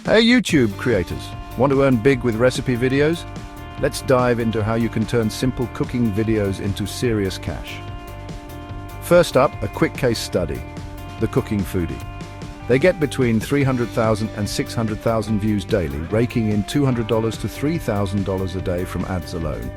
Hey YouTube creators, want to earn big with recipe videos? Let's dive into how you can turn simple cooking videos into serious cash. First up, a quick case study, The Cooking Foodie. They get between 300,000 and 600,000 views daily, raking in $200 to $3,000 a day from ads alone.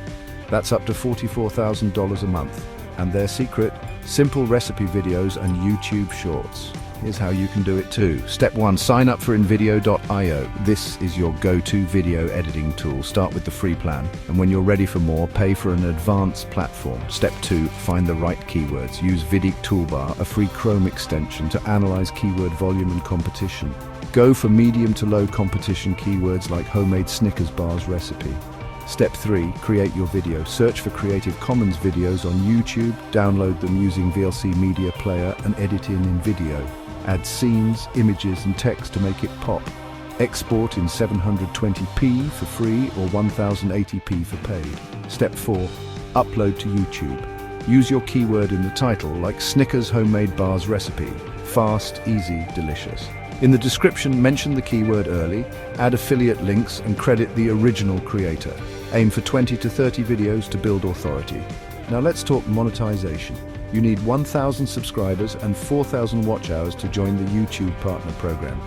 That's up to $44,000 a month. And their secret? Simple recipe videos and YouTube Shorts. Here's how you can do it too. Step 1. Sign up for InVideo.io. This is your go-to video editing tool. Start with the free plan, and when you're ready for more, pay for an advanced platform. Step 2. Find the right keywords. Use Vidic Toolbar, a free Chrome extension, to analyze keyword volume and competition. Go for medium to low competition keywords like homemade Snickers bars recipe. Step 3. Create your video. Search for Creative Commons videos on YouTube, download them using VLC Media Player and edit in InVideo. Add scenes, images and text to make it pop. Export in 720p for free or 1080p for paid. Step 4. Upload to YouTube. Use your keyword in the title like Snickers homemade bars recipe. Fast, easy, delicious. In the description, mention the keyword early, add affiliate links and credit the original creator. Aim for 20 to 30 videos to build authority. Now let's talk monetization. You need 1,000 subscribers and 4,000 watch hours to join the YouTube Partner Program.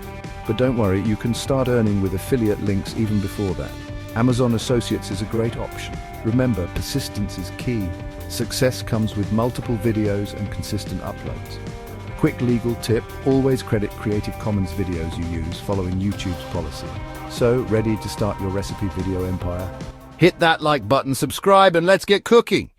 But don't worry, you can start earning with affiliate links even before that. Amazon Associates is a great option. Remember, persistence is key. Success comes with multiple videos and consistent uploads. Quick legal tip, always credit Creative Commons videos you use following YouTube's policy. So, ready to start your recipe video empire? Hit that like button, subscribe, and let's get cooking!